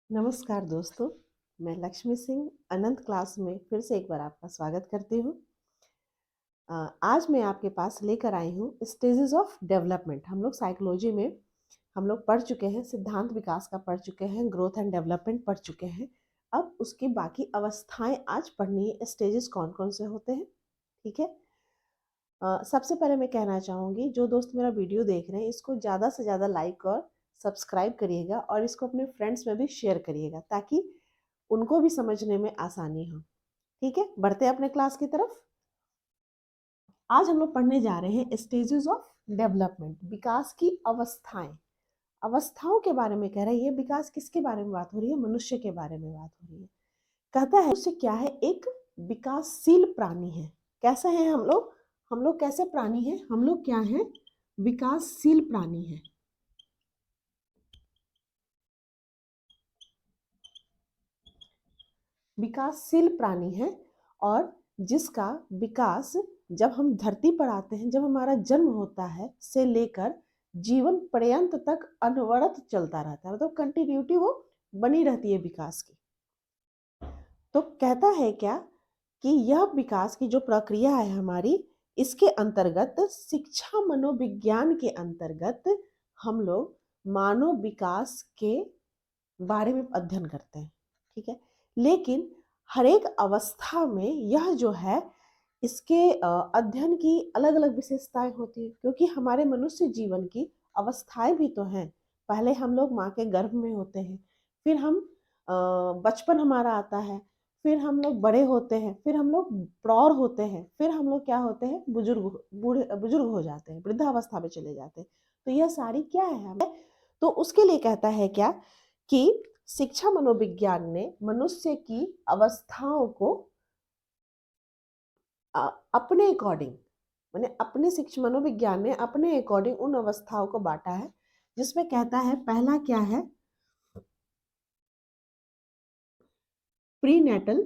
नमस्कार दोस्तों, मैं लक्ष्मी सिंह अनंत क्लास में फिर से एक बार आपका स्वागत करती हूँ। आज मैं आपके पास लेकर आई हूँ स्टेजेस ऑफ डेवलपमेंट। हम लोग साइकोलॉजी में हम लोग पढ़ चुके हैं, सिद्धांत विकास का पढ़ चुके हैं, ग्रोथ एंड डेवलपमेंट पढ़ चुके हैं। अब उसकी बाकी अवस्थाएं आज पढ़नी है, स्टेजेस कौन कौन से होते हैं। ठीक है। सबसे पहले मैं कहना चाहूँगी, जो दोस्त मेरा वीडियो देख रहे हैं इसको ज़्यादा से ज़्यादा लाइक और सब्सक्राइब करिएगा और इसको अपने फ्रेंड्स में भी शेयर करिएगा ताकि उनको भी समझने में आसानी हो। ठीक है, बढ़ते हैं अपने क्लास की तरफ। आज हम लोग पढ़ने जा रहे हैं स्टेजेस ऑफ डेवलपमेंट, विकास की अवस्थाएं। अवस्थाओं के बारे में कह रही है। विकास किसके बारे में बात हो रही है? मनुष्य के बारे में बात हो रही है। कहता है मनुष्य क्या है? एक विकासशील प्राणी है। कैसे हैं हम लोग? हम लोग कैसे प्राणी हैं? हम लोग क्या हैं? विकासशील प्राणी है। विकासशील प्राणी है और जिसका विकास जब हम धरती पर आते हैं, जब हमारा जन्म होता है से लेकर जीवन पर्यंत तक अनवरत चलता रहता है, मतलब कंटिन्यूटी वो बनी रहती है विकास की। तो कहता है क्या कि यह विकास की जो प्रक्रिया है हमारी, इसके अंतर्गत शिक्षा मनोविज्ञान के अंतर्गत हम लोग मानव विकास के बारे में अध्ययन करते हैं। ठीक है, लेकिन हर एक अवस्था में यह जो है इसके अध्ययन की अलग अलग विशेषताएं होती है, क्योंकि हमारे मनुष्य जीवन की अवस्थाएं भी तो हैं। पहले हम लोग माँ के गर्भ में होते हैं, फिर हम बचपन हमारा आता है, फिर हम लोग बड़े होते हैं, फिर हम लोग प्रौढ़ होते हैं, फिर हम लोग क्या होते हैं? बुजुर्ग हो जाते हैं, वृद्धावस्था में चले जाते हैं। तो यह सारी क्या है हमें? तो उसके लिए कहता है क्या कि शिक्षा मनोविज्ञान ने मनुष्य की अवस्थाओं को अपने अकॉर्डिंग, मैंने अपने शिक्षा मनोविज्ञान ने अपने अकॉर्डिंग उन अवस्थाओं को बांटा है, जिसमें कहता है पहला क्या है? प्रीनेटल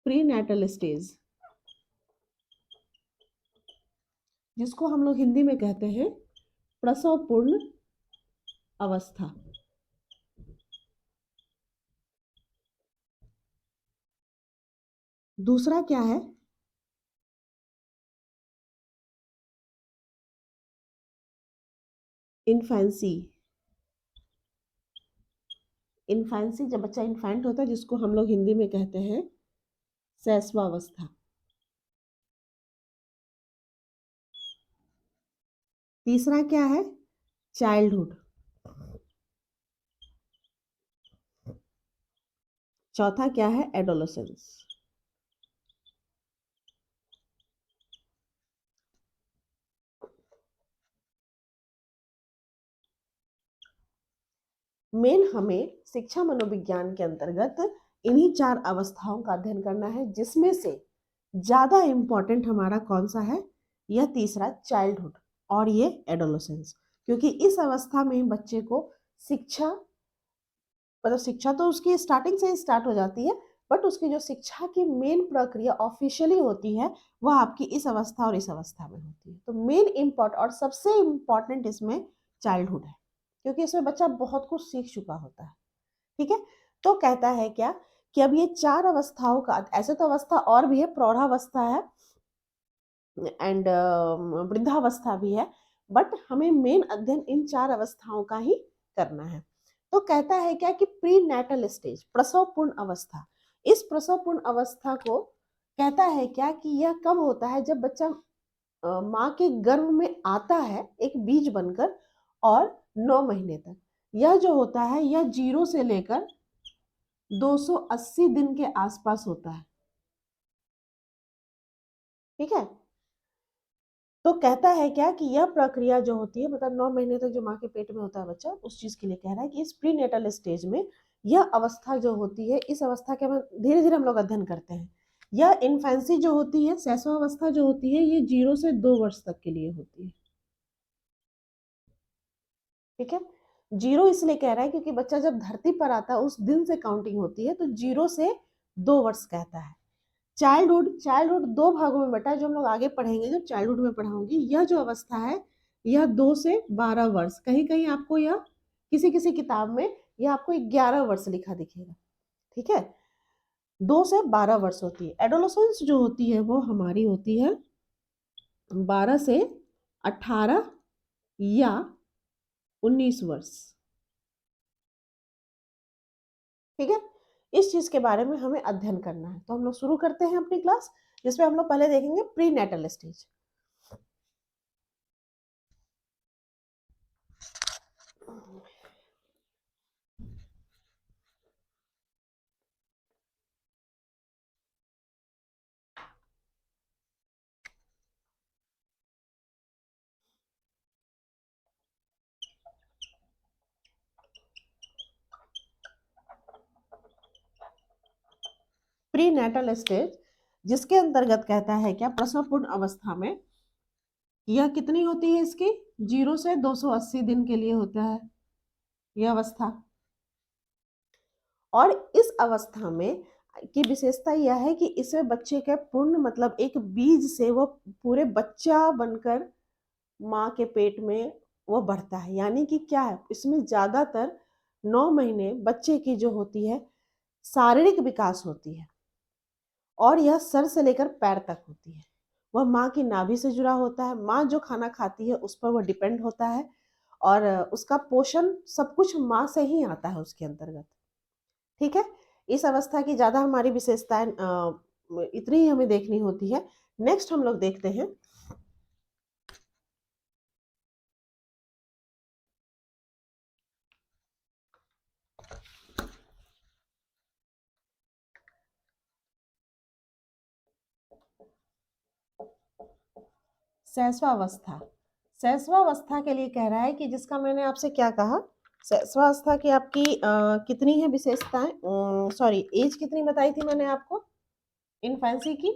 प्रीनेटल स्टेज, जिसको हम लोग हिंदी में कहते हैं प्रसव पूर्ण अवस्था। दूसरा क्या है? इन्फेंसी। इन्फेंसी, जब बच्चा इन्फेंट होता है, जिसको हम लोग हिंदी में कहते हैं शैशवावस्था। तीसरा क्या है? चाइल्डहुड। चौथा क्या है? एडोलेसेंस। मेन हमें शिक्षा मनोविज्ञान के अंतर्गत इन्हीं चार अवस्थाओं का अध्ययन करना है, जिसमें से ज्यादा इंपॉर्टेंट हमारा कौन सा है? यह तीसरा, चाइल्डहुड और ये एडोलेसेंस। क्योंकि इस अवस्था में बच्चे को शिक्षा, मतलब शिक्षा तो उसकी स्टार्टिंग से ही स्टार्ट हो जाती है, बट उसकी जो शिक्षा की मेन प्रक्रिया ऑफिशियली होती है वह आपकी इस अवस्था और इस अवस्था में होती है। तो मेन इम्पोर्ट और सबसे इम्पोर्टेंट इसमें चाइल्डहुड है, क्योंकि इसमें बच्चा बहुत कुछ सीख चुका होता है। ठीक है। तो कहता है क्या कि अब ये चार अवस्थाओं का, ऐसे तो अवस्था और भी है, प्रौढ़ावस्था है एंड वृद्धावस्था भी है, बट हमें मेन अध्ययन इन चार अवस्थाओं का ही करना है। तो कहता है क्या कि प्री नेटल स्टेज, प्रसव पूर्ण अवस्था। इस प्रसव पूर्ण अवस्था को कहता है क्या कि यह कब होता है? जब बच्चा माँ के गर्भ में आता है एक बीज बनकर, और 9 महीने तक यह जो होता है यह 0 से लेकर 280 दिन के आसपास होता है। ठीक है। तो कहता है क्या कि यह प्रक्रिया जो होती है, मतलब 9 महीने तक जो माँ के पेट में होता है बच्चा, उस चीज के लिए कह रहा है कि इस प्रीनेटल स्टेज में यह अवस्था जो होती है, इस अवस्था के धीरे धीरे हम लोग अध्ययन करते हैं। यह इन्फेंसी जो होती है, शैशवावस्था जो होती है, ये 0 से 2 वर्ष तक के लिए होती है। ठीक है। 0 इसलिए कह रहा है क्योंकि बच्चा जब धरती पर आता है उस दिन से काउंटिंग होती है, तो 0 से 2 वर्ष कहता है। चाइल्डहुड, चाइल्डहुड दो भागों में बटा है, जो हम लोग आगे पढ़ेंगे, जब चाइल्डहुड में पढ़ाऊंगी। यह जो अवस्था है या 2 से 12 वर्ष, कहीं कहीं आपको यह किसी किसी किताब में यह आपको 11 वर्ष लिखा दिखेगा। ठीक है, 2 से 12 वर्ष होती है। एडोलसेंस जो होती है वो हमारी होती है 12 से 18 या 19 वर्ष। ठीक है, इस चीज के बारे में हमें अध्ययन करना है। तो हम लोग शुरू करते हैं अपनी क्लास, जिसमें हम लोग पहले देखेंगे prenatal stage. Prenatal stage जिसके अंतर्गत कहता है क्या, प्रसवपूर्ण अवस्था में यह कितनी होती है इसकी, 0 से 280 दिन के लिए होता है यह अवस्था। और इस अवस्था में की विशेषता यह है कि इसमें बच्चे का पूर्ण मतलब एक बीज से वो पूरे बच्चा बनकर माँ के पेट में वो बढ़ता है। यानी कि क्या है, इसमें ज्यादातर 9 महीने बच्चे की जो होती है शारीरिक विकास होती है, और यह सर से लेकर पैर तक होती है। वह माँ की नाभि से जुड़ा होता है। माँ जो खाना खाती है उस पर वह डिपेंड होता है, और उसका पोषण सब कुछ माँ से ही आता है उसके अंतर्गत। ठीक है, इस अवस्था की ज्यादा हमारी विशेषताएं इतनी ही हमें देखनी होती है। नेक्स्ट हम लोग देखते हैं शैशवावस्था। शैशवावस्था के लिए कह रहा है कि जिसका मैंने आपसे क्या कहा, शैशवावस्था की आपकी कितनी है विशेषताएं, सॉरी एज कितनी बताई थी मैंने आपको, इन्फेंसी की,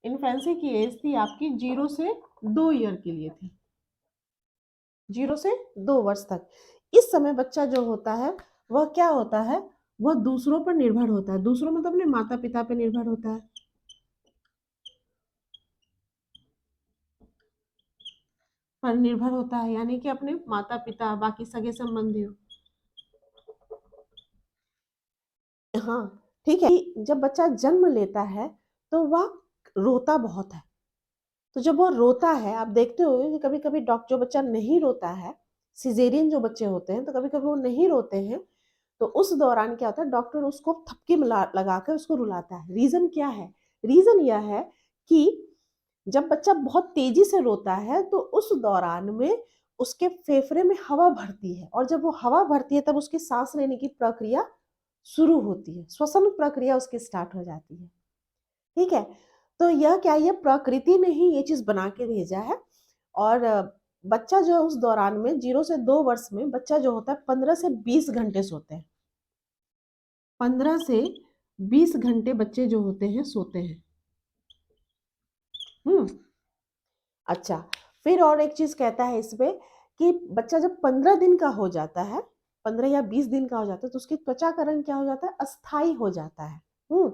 इन्फेंसी की एज थी आपकी 0 से 2 ईयर के लिए थी, 0 से 2 वर्ष तक। इस समय बच्चा जो होता है वह क्या होता है, वह दूसरों पर निर्भर होता है। दूसरों मतलब अपने माता पिता पर निर्भर होता है, पर निर्भर होता है, यानी कि अपने माता पिता बाकी सगे संबंधियों। हाँ, ठीक है। जब बच्चा जन्म लेता है तो वह रोता बहुत है। तो जब वो रोता है, आप देखते हो कि कभी कभी डॉक्टर, जो बच्चा नहीं रोता है, सिजेरियन जो बच्चे होते हैं, तो कभी कभी वो नहीं रोते हैं, तो उस दौरान क्या होता है, डॉक्टर उसको थपकी लगाकर उसको रुलाता है। रीजन क्या है, रीजन यह है कि जब बच्चा बहुत तेजी से रोता है तो उस दौरान में उसके फेफड़े में हवा भरती है, और जब वो हवा भरती है तब उसकी सांस लेने की प्रक्रिया शुरू होती है, श्वसन प्रक्रिया उसकी स्टार्ट हो जाती है। ठीक है, तो यह क्या, ये प्रकृति ने ही ये चीज बना के भेजा है। और बच्चा जो है उस दौरान में 0 से 2 वर्ष में बच्चा जो होता है 15 से 20 घंटे सोते हैं। 15 से 20 घंटे बच्चे जो होते हैं सोते हैं। हम्म, अच्छा। फिर और एक चीज कहता है इसमें कि बच्चा जब 15 दिन का हो जाता है, 15 या 20 दिन का हो जाता है, तो उसकी त्वचा का रंग क्या हो जाता है, अस्थाई हो जाता है। हम्म,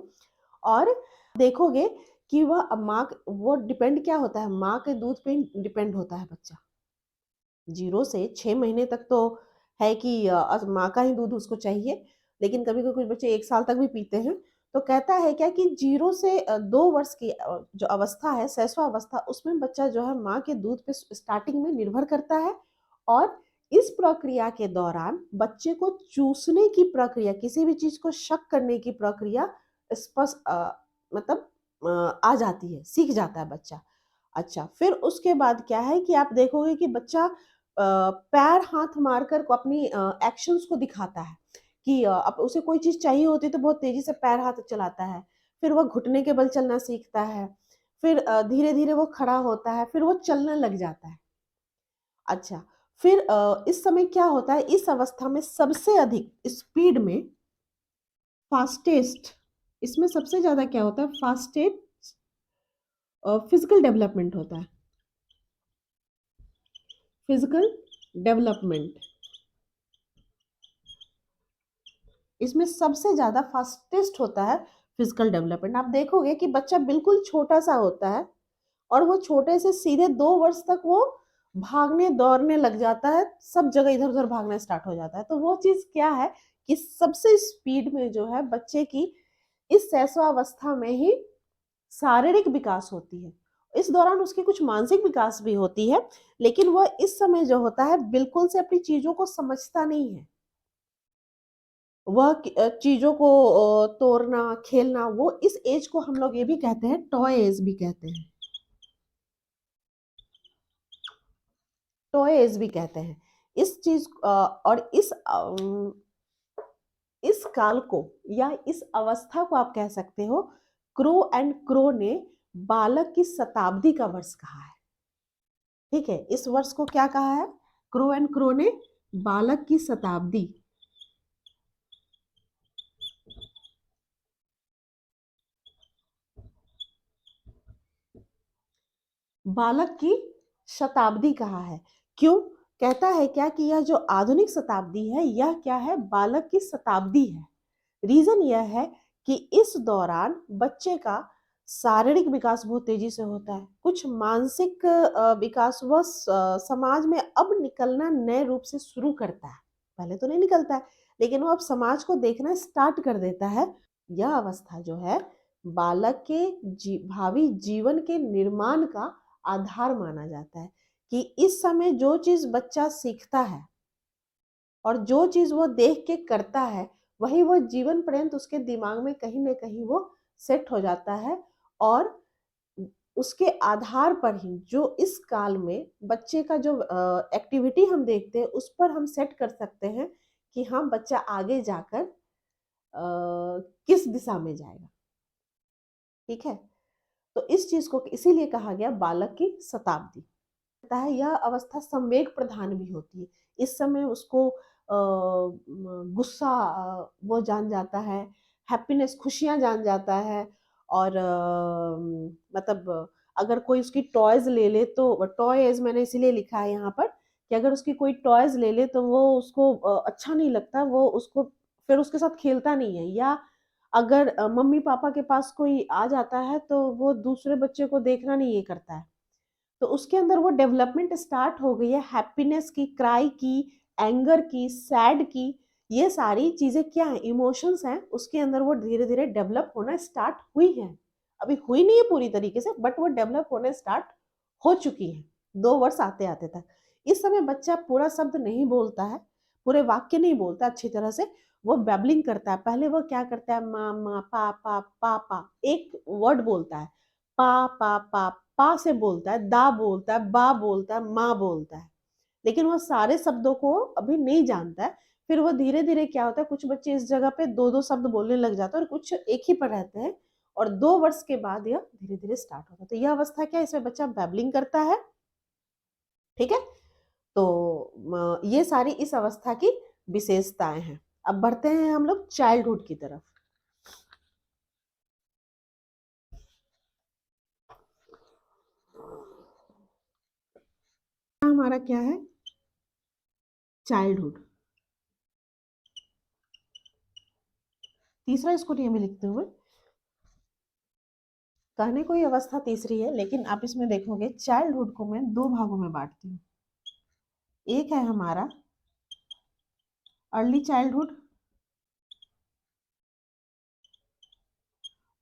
और देखोगे कि वह माँ, वो डिपेंड क्या होता है, माँ के दूध पे डिपेंड होता है बच्चा। 0 से 6 महीने तक तो है कि माँ का ही दूध उसको चाहिए, लेकिन कभी कभी कुछ बच्चे 1 साल तक भी पीते हैं। तो कहता है क्या कि 0 से 2 वर्ष की जो अवस्था है, शैशव अवस्था, उसमें बच्चा जो है माँ के दूध पे स्टार्टिंग में निर्भर करता है। और इस प्रक्रिया के दौरान बच्चे को चूसने की प्रक्रिया, किसी भी चीज को शक करने की प्रक्रिया स्पष्ट मतलब आ जाती है, सीख जाता है बच्चा। अच्छा, फिर उसके बाद क्या है कि आप देखोगे कि बच्चा पैर हाथ मारकर को अपनी एक्शंस को दिखाता है कि अब उसे कोई चीज चाहिए होती है तो बहुत तेजी से पैर हाथ चलाता है। फिर वह घुटने के बल चलना सीखता है। फिर धीरे धीरे वो खड़ा होता है, फिर वो चलने लग जाता है। अच्छा, फिर इस समय क्या होता है, इस अवस्था में सबसे अधिक स्पीड में फास्टेस्ट, इसमें सबसे ज्यादा क्या होता है, फास्टेस्ट फिजिकल डेवलपमेंट होता है। फिजिकल डेवलपमेंट, इसमें सबसे ज्यादा फास्टेस्ट होता है फिजिकल डेवलपमेंट। आप देखोगे कि बच्चा बिल्कुल छोटा सा होता है और वो छोटे से सीधे 2 वर्ष तक वो भागने दौड़ने लग जाता है, सब जगह इधर उधर भागना स्टार्ट हो जाता है। तो वो चीज क्या है कि सबसे स्पीड में जो है बच्चे की इस शैशवावस्था में ही शारीरिक विकास होती है। इस दौरान उसकी कुछ मानसिक विकास भी होती है, लेकिन वह इस समय जो होता है बिल्कुल से अपनी चीजों को समझता नहीं है। वह चीजों को तोड़ना खेलना, वो इस एज को हम लोग ये भी कहते हैं टॉय एज भी कहते हैं, टॉय एज भी कहते हैं इस चीज और इस काल को या इस अवस्था को आप कह सकते हो, क्रो एंड क्रो ने बालक की शताब्दी का वर्ष कहा है। ठीक है, इस वर्ष को क्या कहा है? क्रो एंड क्रो ने बालक की शताब्दी। बालक की शताब्दी कहा है। क्यों कहता है? क्या कि यह जो आधुनिक शताब्दी है यह क्या है? बालक की शताब्दी है। रीजन यह है कि इस दौरान बच्चे का शारीरिक विकास बहुत तेजी से होता है, कुछ मानसिक विकास वह समाज में अब निकलना नए रूप से शुरू करता है। पहले तो नहीं निकलता है, लेकिन वो अब समाज को देखना स्टार्ट कर देता है। यह अवस्था जो है बालक के भावी जीवन के निर्माण का आधार माना जाता है कि इस समय जो चीज बच्चा सीखता है और जो चीज वो देख के करता है वही वो जीवन पर्यंत उसके दिमाग में कहीं ना कहीं वो सेट हो जाता है। और उसके आधार पर ही जो इस काल में बच्चे का जो एक्टिविटी हम देखते हैं उस पर हम सेट कर सकते हैं कि हाँ बच्चा आगे जाकर किस दिशा में जाएगा। ठीक है, तो इस चीज को इसीलिए कहा गया बालक की शताब्दी। होता है यह अवस्था संवेग प्रधान भी होती है। इस समय उसको गुस्सा वो जान जाता है, हैप्पीनेस खुशियां जान जाता है। और मतलब अगर कोई उसकी टॉयज ले ले तो टॉयज मैंने इसीलिए लिखा है यहाँ पर कि अगर उसकी कोई टॉयज ले ले तो वो उसको अच्छा नहीं लगता, वो उसको फिर उसके साथ खेलता नहीं है। या अगर मम्मी पापा के पास कोई आ जाता है तो वो दूसरे बच्चे को देखना नहीं ये करता है। तो उसके अंदर वो डेवलपमेंट स्टार्ट हो गई है हैप्पीनेस की, क्राई की, एंगर की, सैड की। ये सारी चीजें क्या है? इमोशंस हैं, उसके अंदर वो धीरे धीरे डेवलप होना स्टार्ट हुई है। अभी हुई नहीं है पूरी तरीके से, बट वो डेवलप होने स्टार्ट हो चुकी है 2 वर्ष आते आते तक। इस समय बच्चा पूरा शब्द नहीं बोलता है, पूरे वाक्य नहीं बोलता अच्छी तरह से, वो बैबलिंग करता है। पहले वो क्या करता है? मा मा पा पा पा पा, एक वर्ड बोलता है, पा पा पा पा से बोलता है, दा बोलता है, बा बोलता है, माँ बोलता है, लेकिन वो सारे शब्दों को अभी नहीं जानता है। फिर वो धीरे धीरे क्या होता है, कुछ बच्चे इस जगह पे दो दो शब्द बोलने लग जाते हैं और कुछ एक ही पर रहते हैं। और 2 वर्ष के बाद यह धीरे धीरे स्टार्ट होता है। तो यह अवस्था क्या है? इसमें बच्चा बैबलिंग करता है। ठीक है, तो ये सारी इस अवस्था की विशेषताएं हैं। अब बढ़ते हैं हम लोग चाइल्डहुड की तरफ। हमारा क्या है? चाइल्डहुड। तीसरा इसको नहीं हमें लिखते हुए, कहने को ये अवस्था तीसरी है, लेकिन आप इसमें देखोगे चाइल्डहुड को मैं 2 भागों में बांटती हूँ। एक है हमारा अर्ली चाइल्डहुड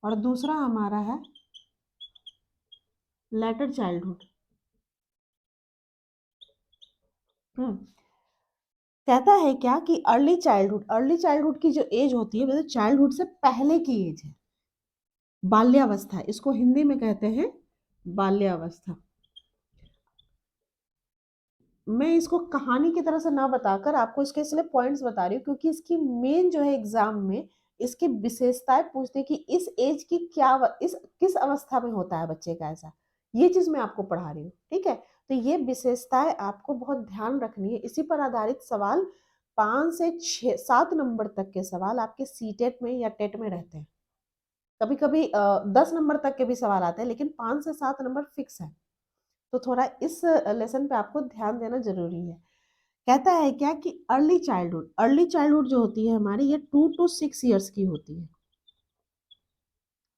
और दूसरा हमारा है लेटर चाइल्डहुड। हम्म कहता है क्या कि अर्ली चाइल्डहुड की जो एज होती है वो चाइल्डहुड से पहले की एज है, बाल्यावस्था। इसको हिंदी में कहते हैं बाल्यावस्था। मैं इसको कहानी की तरह से ना बताकर आपको इसके इसलिए पॉइंट्स बता रही हूँ क्योंकि इसकी मेन जो है एग्जाम में इसकी विशेषताएं पूछते हैं कि इस एज की क्या इस किस अवस्था में होता है बच्चे का ऐसा। ये चीज मैं आपको पढ़ा रही हूँ। ठीक है, तो ये विशेषताएं आपको बहुत ध्यान रखनी है। इसी पर आधारित सवाल 5 से 7 नंबर तक के सवाल आपके सीटेट में या टेट में रहते हैं। कभी कभी 10 नंबर तक के भी सवाल आते हैं, लेकिन 5 से 7 नंबर फिक्स है। तो थोड़ा इस लेसन पे आपको ध्यान देना जरूरी है। कहता है क्या कि अर्ली चाइल्डहुड जो होती है हमारी, ये 2 to 6 years की होती है।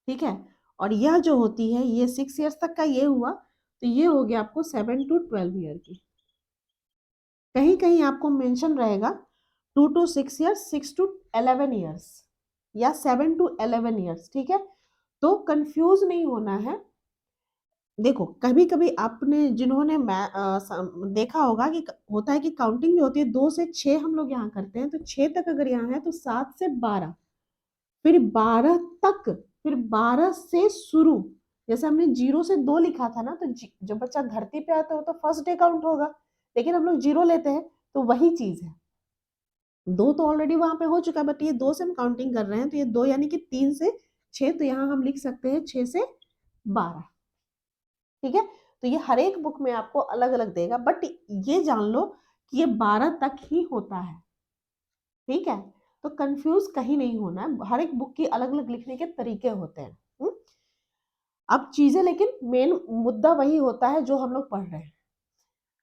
ठीक है, और यह जो होती है ये 6 years तक का ये हुआ। तो ये हो गया आपको 7 to 12 ईयर की। कहीं कहीं आपको मेंशन रहेगा 2 to 6 ईयर्स, 6 to 11 ईयर्स या 7 to 11 ईयर्स, ठीक है। तो कंफ्यूज नहीं होना है। देखो कभी कभी आपने जिन्होंने देखा होगा कि होता है कि काउंटिंग जो होती है 2 से 6 हम लोग यहाँ करते हैं, तो 6 तक अगर यहाँ है तो 7 से 12, फिर 12 तक, फिर 12 से शुरू। जैसे हमने 0 से 2 लिखा था ना, तो जब बच्चा धरती पे आता है तो फर्स्ट डे काउंट होगा, लेकिन हम लोग 0 लेते हैं, तो वही चीज है। 2 तो ऑलरेडी वहां पे हो चुका है, बट ये 2 से हम काउंटिंग कर रहे हैं, तो ये 2 यानी कि 3 से 6, तो यहाँ हम लिख सकते हैं 6 से 12, ठीक है। तो ये हर एक बुक में आपको अलग अलग देगा, बट ये जान लो कि ये 12 तक ही होता है, ठीक है। तो कंफ्यूज कहीं नहीं होना है, हर एक बुक की अलग अलग लिखने के तरीके होते हैं। अब चीजें, लेकिन मेन मुद्दा वही होता है जो हम लोग पढ़ रहे हैं।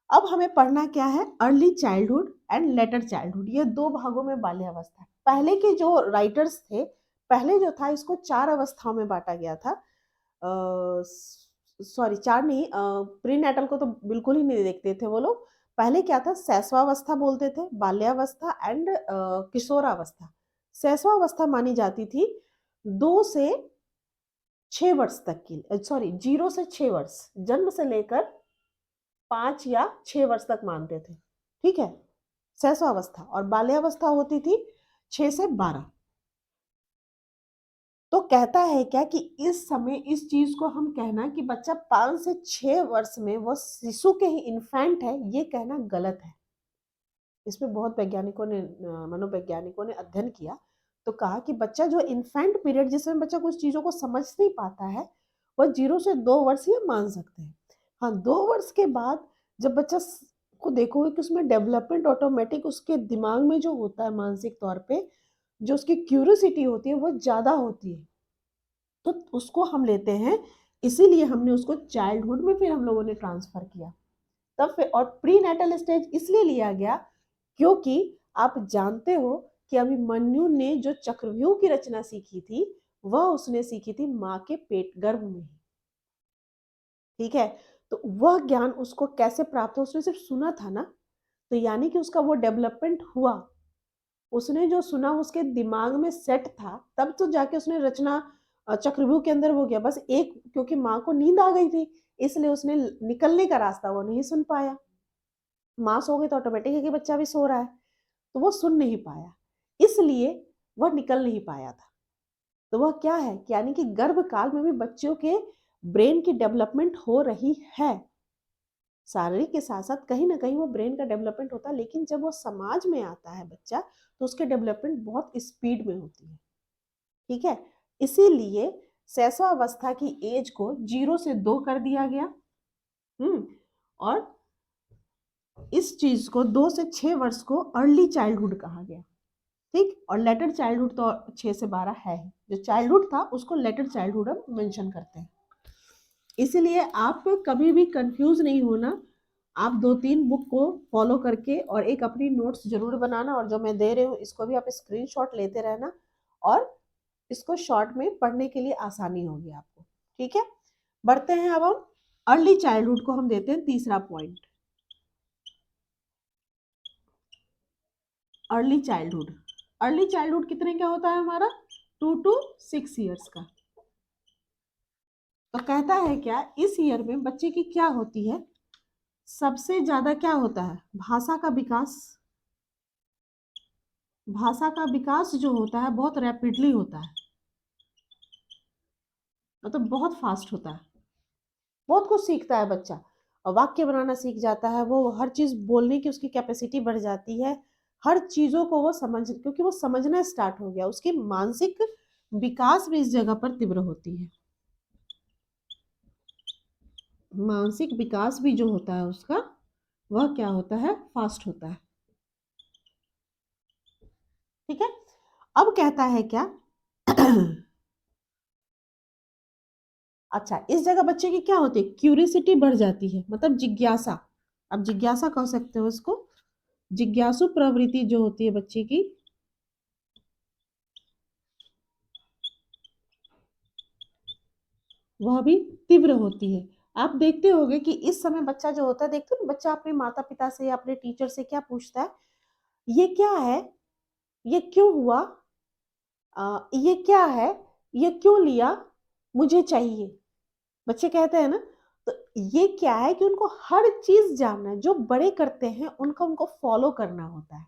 अब हमें पढ़ना क्या है, early childhood and later childhood, ये 2 भागों में बाल्यावस्था। पहले के जो राइटर्स थे, पहले जो था इसको 4 अवस्थाओं में बांटा गया था। सॉरी 4 नहीं, प्री नेटल को तो बिल्कुल ही नहीं देखते थे वो लोग। पहले क्या था, शैशवावस्था बोलते थे, बाल्यावस्था एंड किशोरावस्था। शैशवावस्था मानी जाती थी 2 से 6 वर्ष तक की, सॉरी 0 से 6 वर्ष, जन्म से लेकर 5 या 6 वर्ष तक मानते थे, ठीक है, शैशवावस्था। और बाल्यावस्था होती थी 6 से 12। तो कहता है क्या कि इस समय इस चीज को हम कहना कि बच्चा 5 से 6 वर्ष में वो शिशु के ही इन्फेंट है, ये कहना गलत है। इसमें बहुत वैज्ञानिकों ने, मनोवैज्ञानिकों ने अध्ययन किया, तो कहा कि बच्चा जो इन्फेंट पीरियड जिसमें बच्चा कुछ चीजों को समझ नहीं पाता है, वह 0 से 2 वर्ष ये मान सकते हैं। हाँ, 2 वर्ष के बाद जब बच्चा को देखोगे कि उसमें डेवलपमेंट ऑटोमेटिक उसके दिमाग में जो होता है, मानसिक तौर पे जो उसकी क्यूरियोसिटी होती है वो ज्यादा होती है, तो उसको हम लेते हैं। इसीलिए हमने उसको चाइल्डहुड में फिर हम लोगों ने ट्रांसफर किया। तब फिर, और प्री नेटल स्टेज इसलिए लिया गया क्योंकि आप जानते हो कि अभिमन्यु ने जो चक्रव्यूह की रचना सीखी थी, वह उसने सीखी थी माँ के पेट गर्भ में, ठीक है। तो वह ज्ञान उसको कैसे प्राप्त हो, उसने सिर्फ सुना था ना, तो यानी कि उसका वो डेवलपमेंट हुआ, उसने जो सुना उसके दिमाग में सेट था, तब तो जाके उसने रचना चक्रव्यूह के अंदर हो गया। बस एक, क्योंकि माँ को नींद आ गई थी, इसलिए उसने निकलने का रास्ता वो नहीं सुन पाया। माँ सो गई तो ऑटोमेटिक है कि बच्चा भी सो रहा है, तो वो सुन नहीं पाया, इसलिए वह निकल नहीं पाया था। तो वह क्या है, यानी कि गर्भ काल में भी बच्चों के ब्रेन की डेवलपमेंट हो रही है, शारीरिक के साथ साथ कहीं ना कहीं वो ब्रेन का डेवलपमेंट होता है, लेकिन जब वो समाज में आता है बच्चा, तो उसके डेवलपमेंट बहुत स्पीड में होती है, ठीक है। इसीलिए शैशवावस्था की एज को 0 से 2 कर दिया गया। और इस चीज को 2 से 6 वर्ष को अर्ली चाइल्डहुड कहा गया, ठीक। और लेटर चाइल्डहुड तो 6 से 12 है ही, जो चाइल्डहुड था उसको लेटर चाइल्डहुड हम मेंशन करते हैं। इसलिए आप कभी भी कंफ्यूज नहीं होना, आप 2-3 बुक को फॉलो करके और एक अपनी नोट्स जरूर बनाना, और जो मैं दे रही हूँ इसको भी आप स्क्रीनशॉट लेते रहना, और इसको शॉर्ट में पढ़ने के लिए आसानी होगी आपको, ठीक है। बढ़ते हैं, अब हम अर्ली चाइल्डहुड को हम देते हैं तीसरा point. Early childhood, early childhood कितने का होता है हमारा, 2 to 6 ईयर्स का। तो कहता है क्या, इस ईयर में बच्चे की क्या होती है, सबसे ज्यादा क्या होता है, भाषा का विकास। भाषा का विकास जो होता है बहुत रैपिडली होता है, मतलब बहुत फास्ट होता है, बहुत कुछ सीखता है बच्चा, और वाक्य बनाना सीख जाता है, वो हर चीज बोलने की उसकी कैपेसिटी बढ़ जाती है, हर चीजों को वो समझ, क्योंकि वो समझना स्टार्ट हो गया, उसकी मानसिक विकास भी इस जगह पर तीव्र होती है। मानसिक विकास भी जो होता है उसका, वह क्या होता है, फास्ट होता है, ठीक है। अब कहता है क्या अच्छा, इस जगह बच्चे की क्या होती है, क्यूरियोसिटी बढ़ जाती है, मतलब जिज्ञासा, अब जिज्ञासा कह सकते हो इसको, जिज्ञासु प्रवृत्ति जो होती है बच्चे की, वह भी तीव्र होती है। आप देखते होंगे कि इस समय बच्चा जो होता है, देखते हो ना, बच्चा अपने माता पिता से या अपने टीचर से क्या पूछता है, ये क्या है, ये क्यों हुआ, ये क्या है, ये क्यों लिया, मुझे चाहिए। बच्चे कहते हैं ना। तो ये क्या है कि उनको हर चीज जानना है, जो बड़े करते हैं उनका उनको फॉलो करना होता है।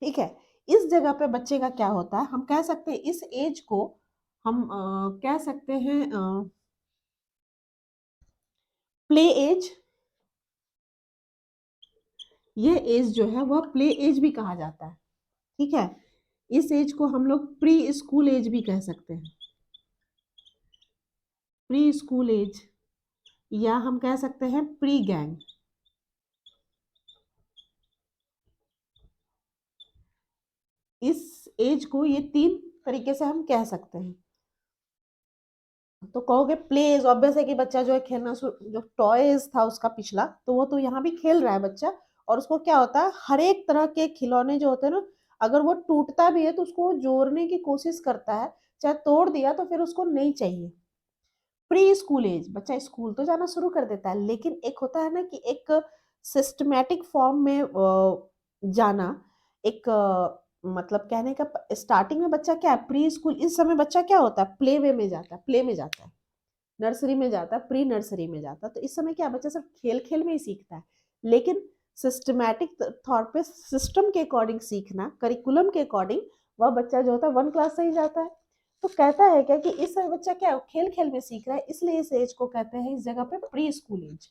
ठीक है। इस जगह पे बच्चे का क्या होता है, हम कह सकते हैं इस एज को हम कह सकते हैं प्ले एज। ये एज जो है वह प्ले एज भी कहा जाता है। ठीक है। इस एज को हम लोग प्री स्कूल एज भी कह सकते हैं, प्री स्कूल एज, या हम कह सकते हैं प्री गैंग। इस एज को ये तीन तरीके से हम कह सकते हैं। तो कहोगे प्ले एज, ऑब्वियस है कि बच्चा जो है खेलना जो टॉयज था उसका पिछला, तो वो तो यहाँ भी खेल रहा है बच्चा। और उसको क्या होता है, हर एक तरह के खिलौने जो होते हैं ना, अगर वो टूटता भी है तो उसको वो जोड़ने की कोशिश करता है, चाहे तोड़ दिया तो फिर उसको नहीं चाहिए। प्री स्कूल एज, बच्चा स्कूल तो जाना शुरू कर देता है, लेकिन एक होता है ना कि एक सिस्टमैटिक फॉर्म में जाना, एक मतलब कहने का स्टार्टिंग में बच्चा क्या है, प्री स्कूल, इस समय बच्चा क्या होता है, प्ले वे में जाता है, प्ले में जाता है, नर्सरी में जाता है, प्री नर्सरी में जाता है। तो इस समय क्या बच्चा सिर्फ खेल खेल में ही सीखता है, लेकिन सिस्टमैटिक तौर पे सिस्टम के अकॉर्डिंग सीखना, करिकुलम के अकॉर्डिंग, वह बच्चा जो होता है 1 क्लास से ही जाता है। तो कहता है क्या कि इस समय बच्चा क्या खेल खेल में सीख रहा है, इसलिए इस एज को कहते हैं इस जगह पे preschool age.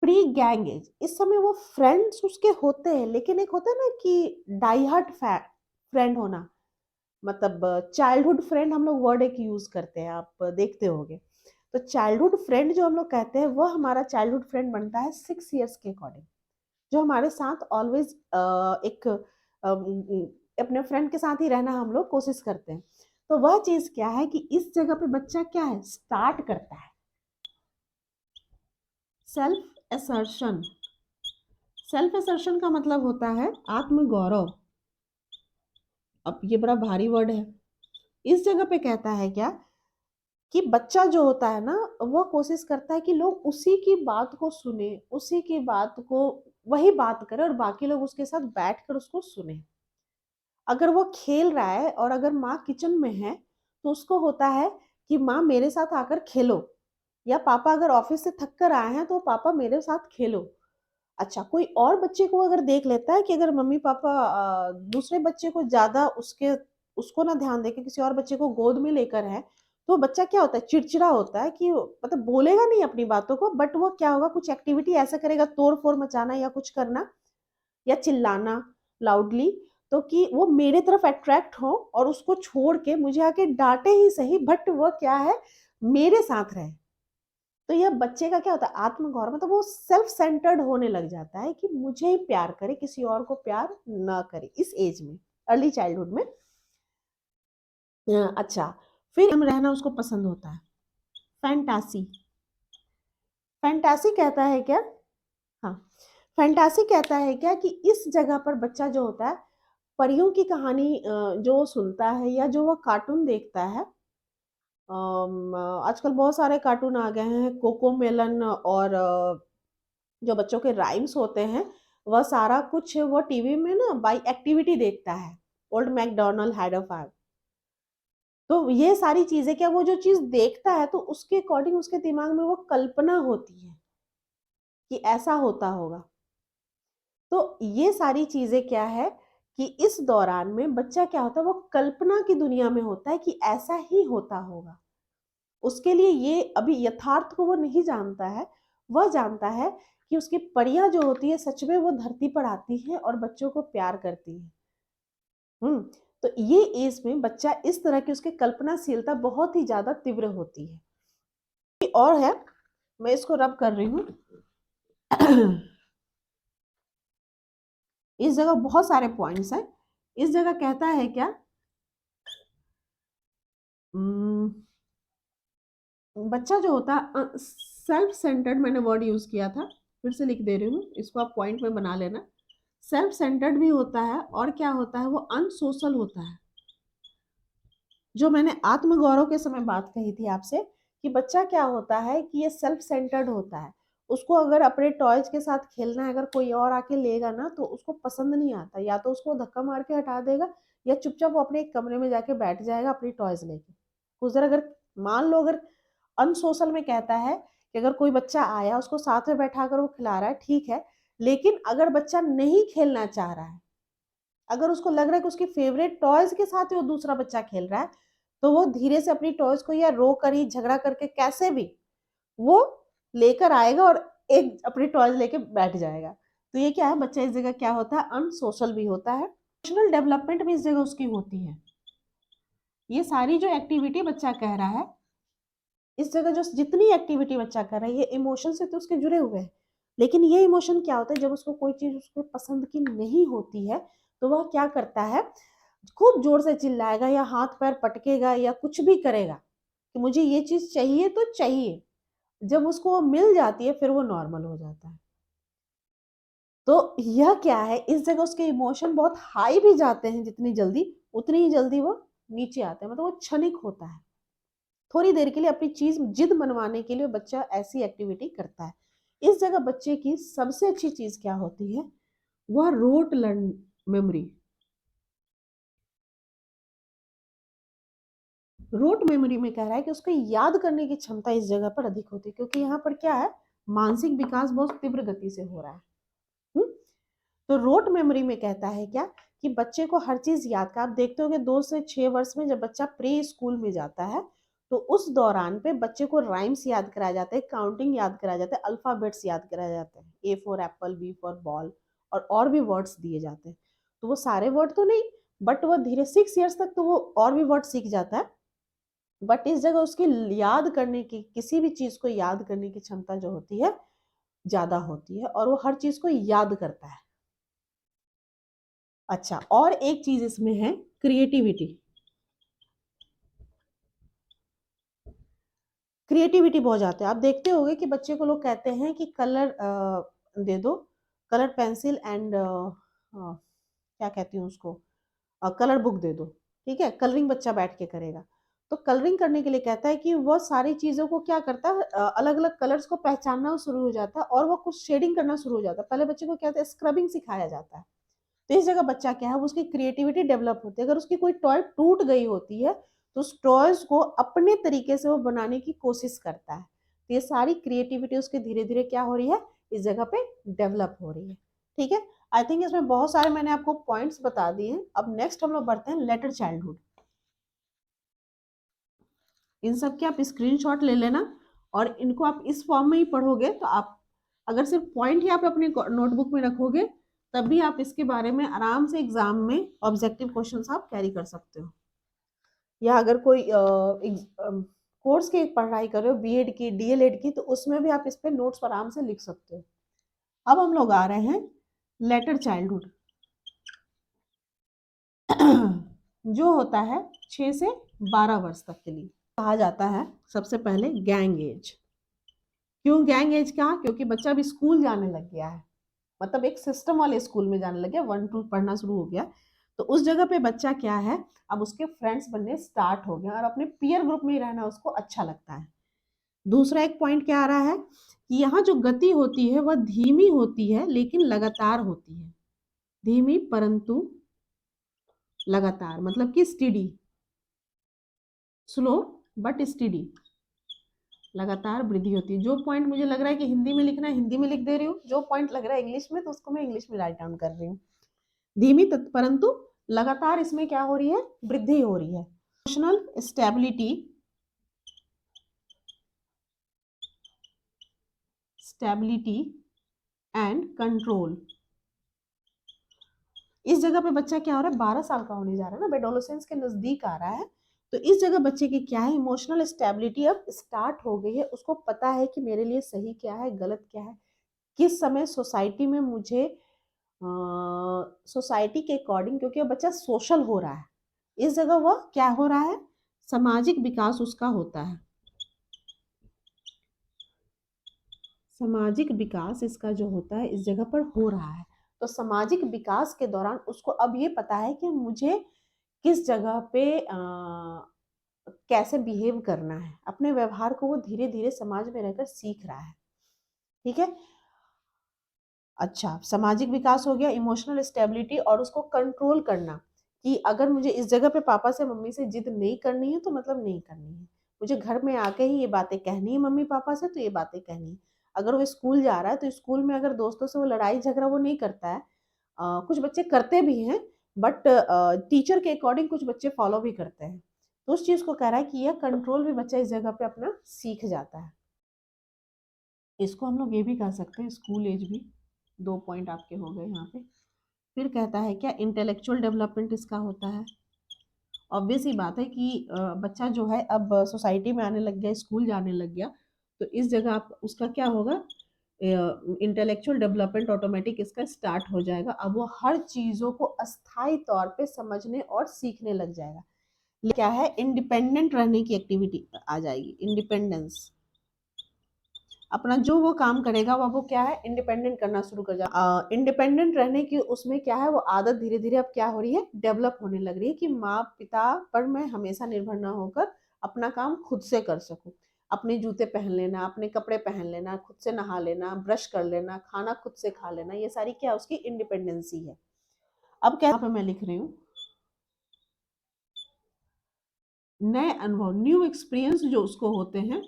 Pre gang age, इस समय वो फ्रेंड्स उसके होते हैं, लेकिन एक होता है ना कि डाई हार्ट फ्रेंड होना, मतलब चाइल्डहुड फ्रेंड हम लोग वर्ड एक यूज करते हैं, आप देखते होंगे। तो चाइल्डहुड फ्रेंड जो हम लोग कहते हैं, वह हमारा चाइल्डहुड फ्रेंड बनता है 6 इयर्स के अकॉर्डिंग, जो हमारे साथ ऑलवेज एक अपने फ्रेंड के साथ ही रहना हम लोग कोशिश करते हैं। तो वह चीज क्या है कि इस जगह पे बच्चा क्या है, स्टार्ट करता है सेल्फ असर्शन। सेल्फ असर्शन का मतलब होता है आत्मगौरव। अब ये बड़ा भारी वर्ड है। इस जगह पे कहता है क्या कि बच्चा जो होता है ना, वह कोशिश करता है कि लोग उसी की बात को सुने, उसी की बात को वही बात करे, और बाकी लोग उसके साथ बैठकर उसको सुने। अगर वो खेल रहा है और अगर माँ किचन में है, तो उसको होता है कि माँ मेरे साथ आकर खेलो, या पापा अगर ऑफिस से थक कर आए हैं तो पापा मेरे साथ खेलो। अच्छा, कोई और बच्चे को अगर देख लेता है कि अगर मम्मी पापा दूसरे बच्चे को ज्यादा उसके उसको ना ध्यान देके किसी और बच्चे को गोद में लेकर है, तो बच्चा क्या होता है, चिड़चिड़ा होता है, कि मतलब बोलेगा नहीं अपनी बातों को, बट वो क्या होगा, कुछ एक्टिविटी ऐसा करेगा, तोड़ फोड़ मचाना या कुछ करना, या चिल्लाना लाउडली, तो कि वो मेरे तरफ अट्रैक्ट हो और उसको छोड़ के मुझे आके डांटे ही सही, बट वो क्या है, मेरे साथ रहे। तो यह बच्चे का क्या होता है, आत्मगौरव, मतलब वो सेल्फ सेंटर्ड होने लग जाता है कि मुझे ही प्यार करे, किसी और को प्यार ना करे, इस एज में, अर्ली चाइल्डहुड में। अच्छा, फिर हम रहना उसको पसंद होता है, फैंटासी। फैंटासी कहता है क्या, हाँ, फैंटासी कहता है क्या कि इस जगह पर बच्चा जो होता है, परियों की कहानी जो सुनता है या जो वो कार्टून देखता है। आजकल बहुत सारे कार्टून आ गए हैं, कोको मेलन, और जो बच्चों के राइम्स होते हैं, वह सारा कुछ वो टीवी में ना बाई एक्टिविटी देखता है। Old MacDonald had a farm. तो ये सारी चीजें क्या, वो जो चीज देखता है तो उसके अकॉर्डिंग उसके दिमाग में वो कल्पना होती है कि ऐसा होता होगा। तो ये सारी चीजें क्या है कि इस दौरान में बच्चा क्या होता है, वो कल्पना की दुनिया में होता है कि ऐसा ही होता होगा। उसके लिए ये अभी यथार्थ को वो नहीं जानता है, वह जानता है कि उसकी परियां जो होती है सच में वो धरती पर आती हैं और बच्चों को प्यार करती हैं। हम्म। तो ये एज में बच्चा इस तरह की, उसकी कल्पनाशीलता बहुत ही ज्यादा तीव्र होती है। और है, मैं इसको रब कर रही हूँ। इस जगह बहुत सारे पॉइंट्स हैं। इस जगह कहता है क्या, हम्म, बच्चा जो होता है सेल्फ सेंटर्ड, मैंने वर्ड यूज किया था, फिर से लिख दे रही हूँ, इसको आप पॉइंट में बना लेना। सेल्फ सेंटर्ड भी होता है, और क्या होता है, वो अनसोशल होता है। जो मैंने आत्मगौरव के समय बात कही थी आपसे कि बच्चा क्या होता है कि ये सेल्फ सेंटर्ड होता है। उसको अगर अपने टॉयज के साथ खेलना है, अगर कोई और आके लेगा ना तो उसको पसंद नहीं आता, या तो उसको धक्का मार के हटा देगा या चुपचाप वो अपने एक कमरे में जाके बैठ जाएगा अपनी टॉयज लेके। कुछ देर अगर मान लो अगर अनसोशल में कहता है कि अगर कोई बच्चा आया उसको साथ में बैठा कर वो खिला रहा है, ठीक है, लेकिन अगर बच्चा नहीं खेलना चाह रहा है, अगर उसको लग रहा है कि उसकी फेवरेट टॉयज के साथ ही वो दूसरा बच्चा खेल रहा है, तो वो धीरे से अपनी टॉयज को या रो कर ही झगड़ा करके कैसे भी वो लेकर आएगा और एक अपनी टॉयज लेके बैठ जाएगा। तो ये क्या है, बच्चा इस जगह क्या होता है, अनसोशल भी होता है। इमोशनल डेवलपमेंट भी इस जगह उसकी होती है। ये सारी जो एक्टिविटी बच्चा कह रहा है, इस जगह जो जितनी एक्टिविटी बच्चा कर रहा है ये इमोशन से तो उसके जुड़े हुए हैं। लेकिन ये इमोशन क्या होता है, जब उसको कोई चीज उसको पसंद की नहीं होती है तो वह क्या करता है, खूब जोर से चिल्लाएगा या हाथ पैर पटकेगा या कुछ भी करेगा कि मुझे ये चीज चाहिए तो चाहिए। जब उसको वो मिल जाती है फिर वो नॉर्मल हो जाता है। तो यह क्या है, इस जगह उसके इमोशन बहुत हाई भी जाते हैं, जितनी जल्दी उतनी ही जल्दी वो नीचे आते हैं, मतलब वो क्षणिक होता है। थोड़ी देर के लिए अपनी चीज जिद मनवाने के लिए बच्चा ऐसी एक्टिविटी करता है। इस जगह बच्चे की सबसे अच्छी चीज क्या होती है, वह rote learn memory. Rote memory में कह रहा है कि उसको याद करने की क्षमता इस जगह पर अधिक होती है, क्योंकि यहाँ पर क्या है, मानसिक विकास बहुत तीव्र गति से हो रहा है। हुँ? तो रोट मेमोरी में कहता है क्या, कि बच्चे को हर चीज याद का, आप देखते हो कि 2 से 6 वर्ष में जब बच्चा प्री स्कूल में जाता है तो उस दौरान पे बच्चे को राइम्स याद कराए जाते हैं, काउंटिंग याद कराए जाते हैं, अल्फाबेट्स याद कराए जाते हैं, A for apple, B for ball, और भी वर्ड्स दिए जाते हैं। तो वो सारे वर्ड तो नहीं, बट वो धीरे 6 ईयर्स तक तो वो और भी वर्ड सीख जाता है। बट इस जगह उसकी याद करने की, किसी भी चीज को याद करने की क्षमता जो होती है ज्यादा होती है, और वो हर चीज को याद करता है। अच्छा, और एक चीज इसमें है, क्रिएटिविटी। क्रिएटिविटी बहुत जाते हैं, आप देखते होंगे कि बच्चे को लोग कहते हैं कि कलर दे दो, कलर पेंसिल एंड क्या कहती हूँ उसको, कलर बुक दे दो, ठीक है, कलरिंग बच्चा बैठ के करेगा। तो कलरिंग करने के लिए कहता है कि वह सारी चीजों को क्या करता है, अलग अलग कलर्स को पहचानना शुरू हो जाता है और वो कुछ शेडिंग करना शुरू हो जाता है। पहले बच्चे को क्या होता है, स्क्रबिंग सिखाया जाता है। तो इस जगह बच्चा क्या है, उसकी क्रिएटिविटी डेवलप होती है। अगर उसकी कोई टॉय टूट गई होती है तो उस टॉयज को अपने तरीके से वो बनाने की कोशिश करता है। तो ये सारी क्रिएटिविटी उसकी धीरे धीरे क्या हो रही है, इस जगह पे डेवलप हो रही है। ठीक है, आई थिंक इसमें बहुत सारे मैंने आपको पॉइंट्स बता दिए हैं। अब नेक्स्ट हम लोग बढ़ते हैं लेटर चाइल्डहुड। इन सब के आप स्क्रीनशॉट ले लेना और इनको आप इस फॉर्म में ही पढ़ोगे, तो आप अगर सिर्फ पॉइंट ही आप अपने नोटबुक में रखोगे तब भी आप इसके बारे में आराम से एग्जाम में ऑब्जेक्टिव क्वेश्चंस आप कैरी कर सकते हो। या अगर कोई कोर्स की पढ़ाई कर रहे हो, बीएड की, डीएलएड की, तो उसमें भी आप इस पे नोट्स आराम से लिख सकते हो। अब हम लोग आ रहे हैं लेटर चाइल्डहुड जो होता है 6 से 12 वर्ष तक के लिए। कहा जाता है सबसे पहले गैंग एज। क्यों गैंग एज कहा, क्योंकि बच्चा अभी स्कूल जाने लग गया है, मतलब एक सिस्टम वाले स्कूल में जाने लग गया, 1 2 पढ़ना शुरू हो गया। तो उस जगह पे बच्चा क्या है, अब उसके फ्रेंड्स बनने स्टार्ट हो गए और अपने पीयर ग्रुप में ही रहना उसको अच्छा लगता है। दूसरा एक पॉइंट क्या आ रहा है कि यहाँ जो गति होती है वह धीमी होती है लेकिन लगातार होती है। धीमी परंतु लगातार, मतलब कि स्टीडी, स्लो बट स्टीडी, लगातार वृद्धि होती है। जो पॉइंट मुझे लग रहा है कि हिंदी में लिखना है हिंदी में लिख दे रही हूँ, जो पॉइंट लग रहा है इंग्लिश में तो उसको मैं इंग्लिश में राइट डाउन कर रही हूँ। धीमी परंतु लगातार इसमें क्या हो रही है, वृद्धि हो रही है। Emotional stability, stability and control. इस जगह पे बच्चा क्या हो रहा है, 12 साल का होने जा रहा है ना, एडोलेसेंस के नजदीक आ रहा है। तो इस जगह बच्चे की क्या है, इमोशनल स्टेबिलिटी अब स्टार्ट हो गई है। उसको पता है कि मेरे लिए सही क्या है, गलत क्या है, किस समय सोसाइटी में मुझे सोसाइटी के अकॉर्डिंग, क्योंकि वो बच्चा सोशल हो रहा है। इस जगह वह क्या हो रहा है, सामाजिक विकास उसका होता है। सामाजिक विकास इसका जो होता है इस जगह पर हो रहा है। तो सामाजिक विकास के दौरान उसको अब ये पता है कि मुझे किस जगह पे कैसे बिहेव करना है, अपने व्यवहार को वो धीरे धीरे समाज में रहकर सीख रहा है। ठीक है। अच्छा, सामाजिक विकास हो गया, इमोशनल स्टेबिलिटी और उसको कंट्रोल करना, कि अगर मुझे इस जगह पे पापा से मम्मी से जिद नहीं करनी है तो मतलब नहीं करनी है, मुझे घर में आके ही ये बातें कहनी है मम्मी पापा से तो ये बातें कहनी है। अगर वो स्कूल जा रहा है तो स्कूल में अगर दोस्तों से वो लड़ाई झगड़ा वो नहीं करता है, कुछ बच्चे करते भी हैं, बट टीचर के अकॉर्डिंग कुछ बच्चे फॉलो भी करते हैं, तो उस चीज़ को कह रहा है कि यह कंट्रोल भी बच्चा इस जगह पे अपना सीख जाता है। इसको हम लोग ये भी कह सकते हैं स्कूल एज भी। 2 पॉइंट आपके हो गए यहाँ पे। फिर कहता है क्या इंटेलेक्चुअल डेवलपमेंट इसका होता है। ऑब्वियस ही बात है कि बच्चा जो है अब सोसाइटी में आने लग गया, स्कूल जाने लग गया, तो इस जगह आप उसका क्या होगा, इंटेलेक्चुअल डेवलपमेंट ऑटोमेटिक इसका स्टार्ट हो जाएगा। अब वो हर चीज़ों को अस्थायी तौर पे समझने और सीखने लग जाएगा। क्या है, इंडिपेंडेंट रहने की एक्टिविटी आ जाएगी, इंडिपेंडेंस। अपना जो वो काम करेगा वो क्या है, इंडिपेंडेंट करना शुरू कर जाए। इंडिपेंडेंट रहने की उसमें क्या है, वो आदत धीरे धीरे अब क्या हो रही है, डेवलप होने लग रही है कि माँ पिता पर मैं हमेशा निर्भर ना होकर अपना काम खुद से कर सकूं। अपने जूते पहन लेना, अपने कपड़े पहन लेना, खुद से नहा लेना, ब्रश कर लेना, खाना खुद से खा लेना, ये सारी क्या उसकी इंडिपेंडेंसी है। अब क्या पे मैं लिख रही हूँ, नए अनुभव, न्यू एक्सपीरियंस जो उसको होते हैं,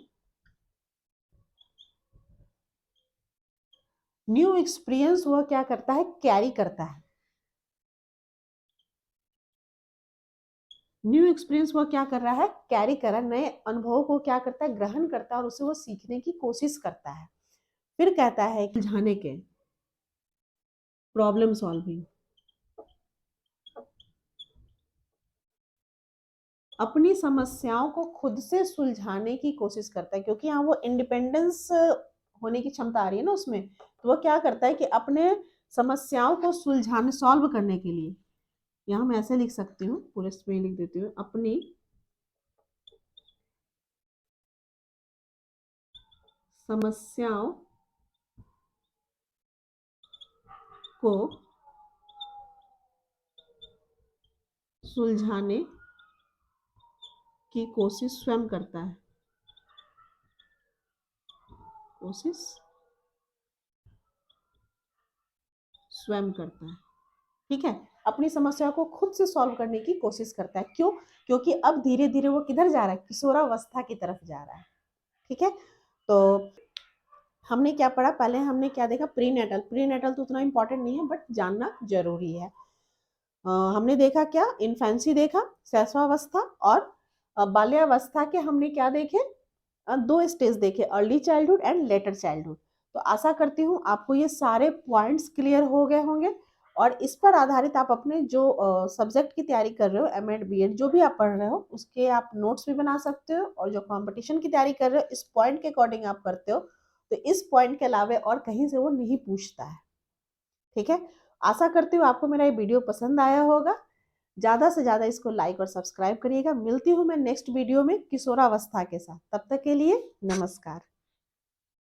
न्यू एक्सपीरियंस वह क्या करता है, कैरी करता है। न्यू एक्सपीरियंस वह क्या कर रहा है, कैरी कर रहा है, नए अनुभवों को क्या करता है, ग्रहण करता है और उसे वो सीखने की कोशिश करता है। फिर कहता है सुलझाने के, प्रॉब्लम सॉल्विंग, अपनी समस्याओं को खुद से सुलझाने की कोशिश करता है, क्योंकि यहाँ वो इंडिपेंडेंस होने की क्षमता आ रही है ना उसमें, तो वो क्या करता है कि अपने समस्याओं को सुलझाने, सॉल्व करने के लिए, यहाँ मैं ऐसे लिख सकती हूँ, पूरे में लिख देती हूँ, अपनी समस्याओं को सुलझाने की कोशिश स्वयं करता है, कोशिश स्वयं करता है। ठीक है, अपनी समस्या को खुद से सॉल्व करने की कोशिश करता है। क्यों? क्योंकि अब धीरे धीरे वो किधर जा रहा है, किशोरावस्था की तरफ जा रहा है। ठीक है, तो हमने क्या पढ़ा, पहले हमने क्या देखा, प्रीनेटल। प्रीनेटल तो उतना इंपॉर्टेंट नहीं है बट जानना जरूरी है। हमने देखा क्या, इन्फेंसी देखा, शैशवावस्था, और बाल्यावस्था के हमने क्या देखे, 2 स्टेज देखे, early childhood and later childhood. तो आशा करती हूँ आपको ये सारे पॉइंट्स क्लियर हो गए होंगे, और इस पर आधारित आप अपने जो सब्जेक्ट की तैयारी कर रहे हो, एमएड बीएड जो भी आप पढ़ रहे हो, उसके आप नोट्स भी बना सकते हो, और जो कंपटीशन की तैयारी कर रहे हो इस पॉइंट के अकॉर्डिंग आप करते हो, तो इस पॉइंट के अलावा और कहीं से वो नहीं पूछता है। ठीक है, आशा करती हूँ आपको मेरा ये वीडियो पसंद आया होगा। ज़्यादा से ज़्यादा इसको लाइक और सब्सक्राइब करिएगा। मिलती हूँ मैं नेक्स्ट वीडियो में किशोरावस्था के साथ, तब तक के लिए नमस्कार।